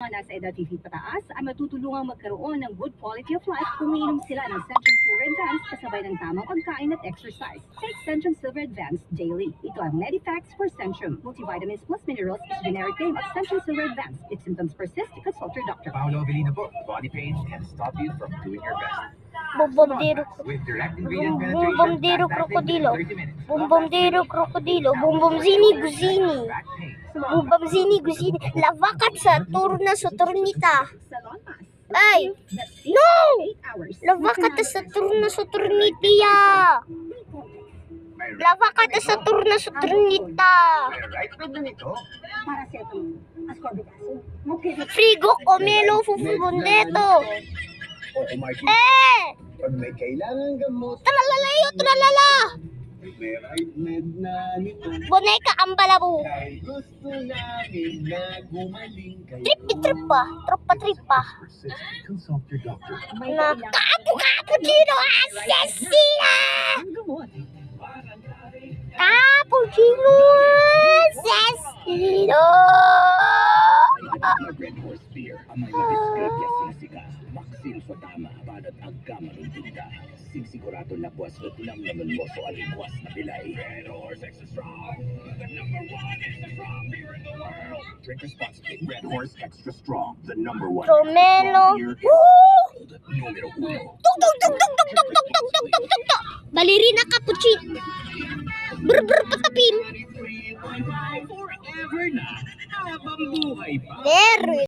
mga nasa edad 50 pataas ay matutulungang magkaroon ng good quality of life kung umiinom sila ng Centrum Silver Advance kasabay ng tamang pagkain at exercise. Take Centrum Silver Advance daily. Ito ang Medifax for Centrum. Multivitamins plus minerals is generic name of Centrum Silver Advance. If symptoms persist, consult your doctor. Paolo Avellino po. Body pain can stop you from doing your best. Bombardiro. With direct ingredient penetration, Bombardiro fast-acting krokodilo. within 30 minutes. Bombardiro krokodilo. Bombomzini guzini. Back pain. Bombomzini guzini. Lavakat sa turna sa turnita. Salon Mass. Ay! No! 8 hours. Lavakat sa turna sa turnitiya. Lavakat sa turna sa turnita. May right na ganito. Paracetamol. Ascorbic acid. Mukilid. Frigo komelo fufubondeto. O kumartin, Eh! pag may kailangan gamot, Tralalayo, tralala. may right med na nito. Boneka ang balabu. Dahil gusto namin na gumaling kayo. Tripa. Tropa. Persist. Consult your doctor. Na cappuccino assassina. Ang gamot. Cappuccino assassino. Red Horse Beer, ang mga diskretya sisikas. Maksil sa tama, badat agkamalong tinda. Sigsigurado na buwas o tinamnaman mo so aligwas na bilay. Red Horse Extra Strong, the #1 extra strong beer in the world. Drink responsibly. Red Horse Extra Strong, the #1 Tromelo. beer in the world. Numero 1. Tung. Ballerina cappuccino. Brr patapin. Forever na, habang buhay pa. There.